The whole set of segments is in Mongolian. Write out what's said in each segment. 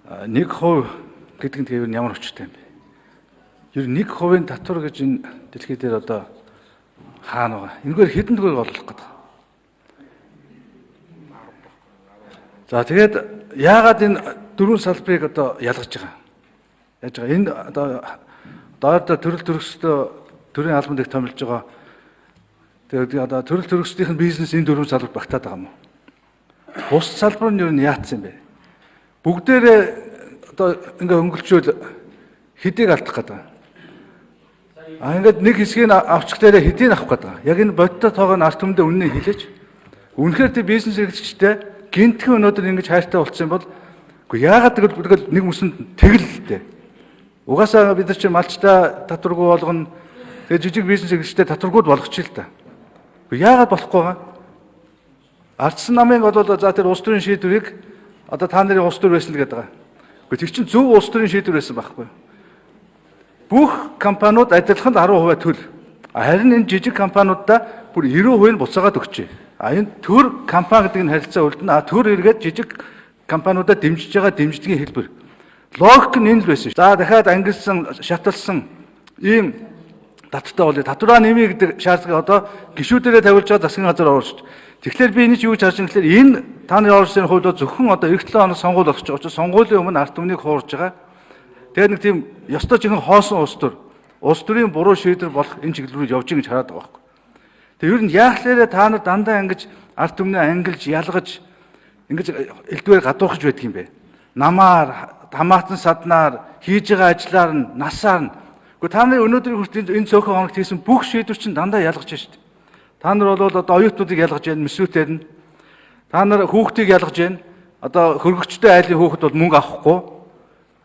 1% гэдэг нь тэр ямар өчтэй юм бэ? Ер нь 1% татвар гэж энэ дэлхий дээр одоо хаана байгаа? Энэгээр хэдэн төгрөг олох гэдэг. За тэгээд яагаад энэ дөрвөн салбарыг одоо ялгаж байгаа? Яаж байгаа? Энэ одоо доор төрөл төрөстэй төрийн албан дээр томилж байгаа. Тэгээд одоо төрөл төрөсдийн бизнес энэ дөрвөн салбар багтаад байгаа юм уу? Бус салбар нь ер нь яатсан юм бэ? Бүгдээрээ одоо ингээ өнгөлчөөл хэдийг алдах гэдэг. Ингээд нэг хэсгийг авчихлаарэ хэдийг авах гэдэг. Яг энэ бодтой тоогоо арт түмэндээ үнэн хэлээч. Үнэхээр тэр бизнес эрхлэгчтэй гинтхэн өнөөдөр ингэж хайртай болцсон бол үгүй яагаад тэгэл нэг мөсөнд тэгэлэлтэй. Угаасаа бид нар чинь малчтай татваргүй болгоно. Тэгээ жижиг бизнес эрхлэгчтэй татваргууд болгочих л та. Үгүй яагаад болохгүй байгаа? Ардсан намын бол за тэр улс төрийн шийдвэрийг одоо та нарын улс төр байсан л гэдэг байгаа. Гэхдээ тэр чинь зөв улс төрийн шийдвэр байсан байхгүй. Бүх компаниуд адилхан 10% төл. Харин энэ жижиг компаниудаа бүр 90% нь буцаагаад өгчээ. Энэ төр компани гэдэг нь харилцаа үлдэнэ. Төр эргээд жижиг компаниудаа дэмжиж байгаа дэмжлэгийн хэлбэр. Логик нь энэ л байсан шүү. За дахиад ангилсан, шаталсан ийм татвартай болъё. Татвараа нэмье гэдэг шаардлагыг одоо гишүүдээрээ тавилж байгаа засгийн газар оруулж. Тэгэхээр би энэ юу гэж харж байгаа гэхээр энэ та нарын оролцооны хувьд зөвхөн одоо эх 7 хоног сонгуул болох ч учраас сонгуулийн өмнө арт түмнийг хуурж байгаа. Тэгээд нэг тийм ёстой жинхэнэ хоосон улс төрийн буруу шийдвэр болох энэ чиглэл рүү явж байгаа гэж хараад байгаа байхгүй. Тэгээд ер нь яахлаарэ та нар дандаа ингэж арт түмнээ ангилж, ялгаж ингэж элдвээр гадуурхаж байдаг юм бэ? Намаар, хамаатан саднаар, хийж байгаа ажлаар нь, насаар нь. Гэхдээ та нарын өнөөдрийн хүртэл энэ цөөхөн хоногт хийсэн бүх шийдвэр чинь дандаа ялгаж байна шүү дээ. Та нар бол одоо оюутнуудыг ялгаж байна, мэсвүүдээр нь. Та нар хүүхдийг ялгаж байна. Одоо хөргөгчтэй айлын хүүхэд бол мөнгө авахгүй.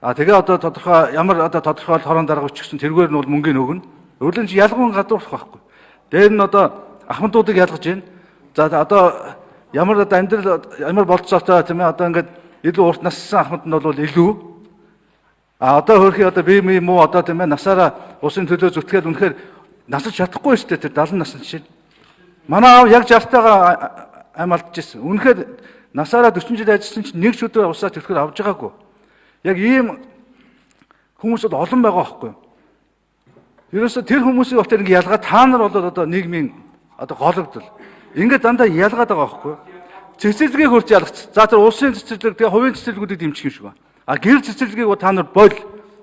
Тэгээ одоо тодорхой ямар одоо тодорхой хорон дарга өчгсөн тэргээр нь бол мөнгөний өгнө. Өөрөлд нь ялгуун гадуурх байхгүй. Дээр нь одоо ахмадуудыг ялгаж байна. За одоо ямар одоо амьдрал ямар болцоотой тийм ээ одоо ингээд илүү урт нассан ахмад нь бол илүү. Одоо хөрхи одоо би муу одоо тийм ээ насаараа усын төлөө зүтгээд үнэхээр насаж чадахгүй шүү дээ тэр 70 насны чинь. Манай аав яг 60-тайгаа ам алдчихсан. Үнэхээр насаараа 40 жил ажилласан чинь нэг шүдэр усаа төлөхөөр авж байгаагүй. Яг ийм хүмүүс бол олон байгаа байхгүй юу? Ерөөсө тэр хүмүүсийн утгаар ингэ ялгаа та нар бол одоо нийгмийн одоо гологдол. Ингэ дандаа ялгаад байгаа байхгүй юу? Цэцэрлэгийг хурж ялгац. За тэр улсын цэцэрлэг тэгээ хувийн цэцэрлэгүүдийг дэмжих юм шиг ба. Гэр цэцэрлэгийг та нар боль.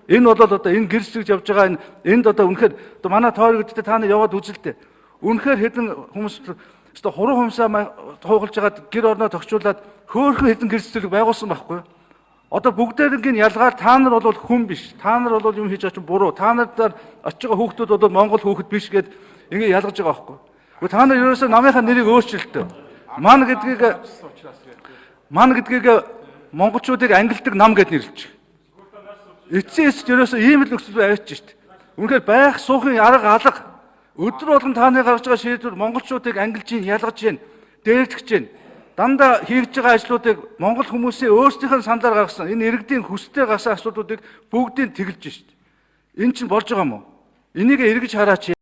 Энэ бол одоо энэ гэр цэцэрлэгж явж байгаа энд одоо үнэхээр одоо манай тойр гэдэгт та нар яваад үзэлтэй. Үнэхээр хэдэн хүмүүс одоо хуруу хумсаа туугалж байгаад гэр орноо тогтчуулаад хөөхөн хэдэн гэр цэцэрлэг байгуулсан байхгүй юу? Одоо бүгдээрийн ялгаар та нар бол хүн биш. Та нар бол юм хийж байгаа чинь буруу. Та нараар очиж байгаа хүүхдүүд бол Монгол хүүхэд биш гэд ингэ ялгаж байгаа байхгүй юу? Гэхдээ та нар ерөөсөө намынхаа нэрийг өөрчилтөө. Ман гэдгийг монголчуудыг ангилдаг нам гэд нэрлэж. Эцсийн эцэст ерөөсөө ийм л нөхцөл авчиж шít. Үнэхээр байх суухын арга алга өдөр болгон тааны гаргаж байгаа шийдвэр монголчуудыг ангилж ийн, ялгаж ийн, дээрдгэж ийн. Дандаа хийж байгаа ажлуудыг монгол хүмүүсийн өөрсдийнх нь саналаар гаргасан энэ иргэдийн хүстэй гаргасан асуудлуудыг бүгдийг тэгэлж шít. Энэ чинь болж байгаа юм уу? Энийг эргэж хараач.